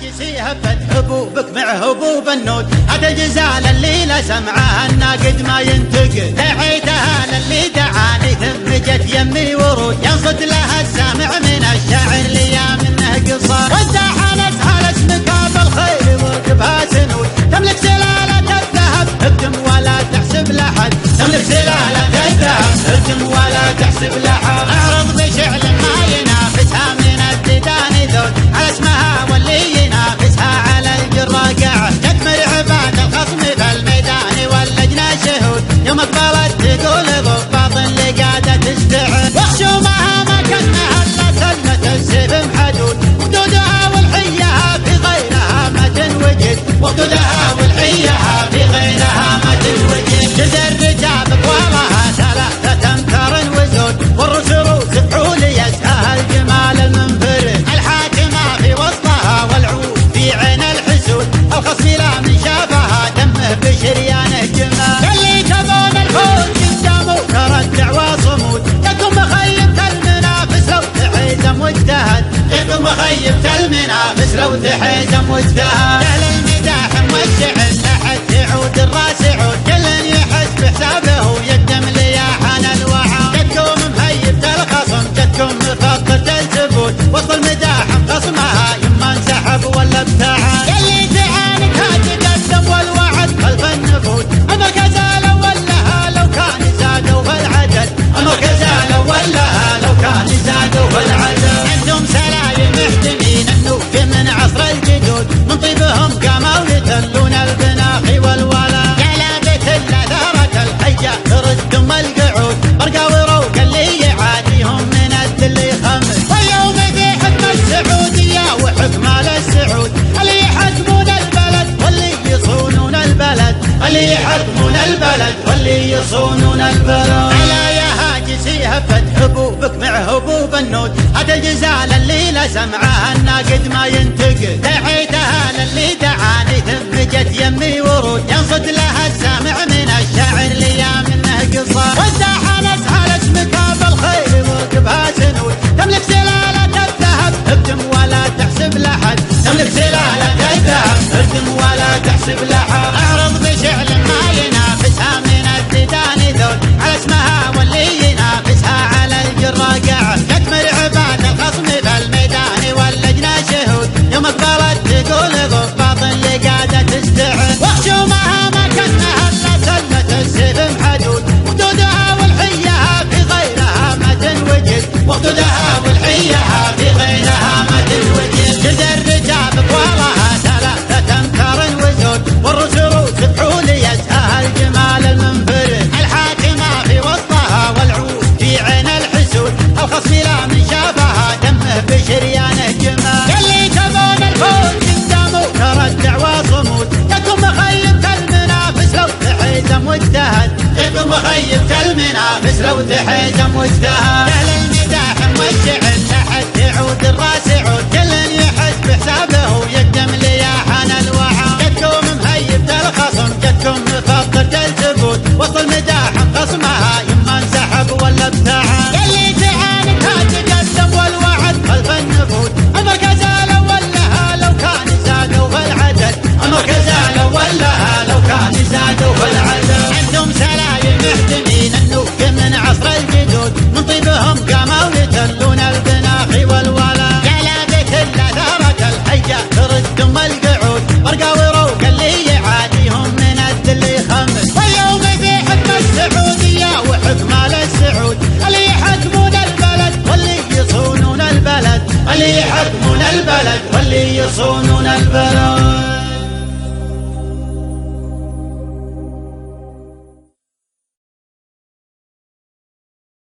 هاجسي هبت هبوبك مع هبوب النود، هذا جزال الليلة سمعها الناقد ما ينتقد، دعيتها للي دعاني ثم جت يمي ورود، ينصد لها السامع من الشاعر ليا منه قصار، وازدحنتها لاسمك بالخير وركبها سنود، تملك سلالة الذهب ابدم ولا تحسب لحد، تملك سلالة الذهب ابدم ولا تحسب لحد، اعرض بشعل ما ينافسها من الديدان ذود، على اسمها واللي ينافسها على الجرة قاعد، تكمل عباد الخصم بالميدان واللجنة شهود، يوم اقبلت تقول ضباط اللي قاعدة تستعد، وخشومها ما كانها الا سلمة السيف محدود، وخدودها والحيها في غيرها ما تنوجد، وخدودها والحيها في غيرها ما تنوجد، جزر رجابك ولها 3 أمتار وزود، والرسروس بحول يسهى الجمال المنفرد، الحاكمة في وسطها والعود في عين الحسود، الخصم لا من شافها دمه بشريانه جمال، اللي تبون الفوز قدامه ترى الدعوى صمود، يكون مخيبة المنافس لو تحيزم واجتهد، يكون مخيبة المنافس لو تحيزم واجتهد، اهل المداح والشعر لحد تعود الراس عود، كل يحس بحسابه ويقدم لياحان الوعى، جدكم مهيبة الخصم جدكم مفطرة الزبون، وسط المداح خصمها يما انسحب ولا ابتعد، اللي تعانك تقدم والوعد خلف النفوذ، المركز الاول لها لو كان زادوا في العدد، المركز الاول لها لو كان زادوا في العدد، عندهم سلايم محتمين النوف من عصر الجدود، من طيبهم قاموا يتلون البناخي والولا، قلبت الا ثارة الحية تردهم القعود، برقاوي روق اللي يعاديهم من الذل يخمس، واليوم في حكم السعودية وحكم السعود، اللي يحكمون البلد واللي يصونون البلد، اللي يحكمون البلد واللي يصونون البلد، على يا هاجسي هبت هبوبك مع هبوب النود، هذا جزال الليلة سمعها الناقد ما ينتقد، دعيتها للي دعاني ثم جت يمي ورود، ينصد لها السامع من الشاعر ليا منه قصار، وازدحنتها لاسمك بالخير وركبها سنود، تملك سلالة الذهب ابدم ولا تحسب لحد، تملك سلالة الذهب ابدم ولا تحسب لحد، اعرض بشعل ما ينافسها من الديدان ذود، على اسمها واللي ينافسها على الجرة قاعد، تكمل عباد الخصم بالميدان واللجنة شهود، يوم اقبلت تقول ضباط اللي قاعدة تستعد، وخشومها ما كانها الا سلمة السيف محدود، وخدودها والحيها في غيرها ما تنوجد، وخدودها والحيها في غيرها ما تنوجد، جزر رجابك ولها 3 أمتار وزود، والرسروس بحول يسهى الجمال المنفرد، الحاكمة في وسطها والعود في عين الحسود، الخصم لا من شافها دمه بشريانه جمال، اللي تبون الفوز قدامه ترى الدعوى صمود، يكون مخيبة المنافس لو تحيزم واجتهد، يكون مخيبة المنافس لو تحيزم واجتهد، اهل المداح والشعر لحد تعود الراس عود، كل يحس بحسابه ويقدم لياحان الوعى، جدكم مهيبة الخصم جدكم مفطرة الزبون، وسط المداح خصمها يما انسحب ولا ابتعد، اللي تعانك تقدم والوعد خلف النفوذ، المركز الاول لها لو كان زادوا في العدد، المركز الاول لها لو كان زادوا في العدد، عندهم سلايم محتمين النوف من عصر الجدود، من طيبهم قاموا يتلون البناخي والولا، قلبت الا ثارة الحية تردهم القعود، برقاوي روق اللي يعاديهم من الذل يخمس، واليوم في حكم السعودية وحكم السعود، اللي يحكمون البلد واللي يصونون البلد، اللي يحكمون البلد واللي يصونون البلد.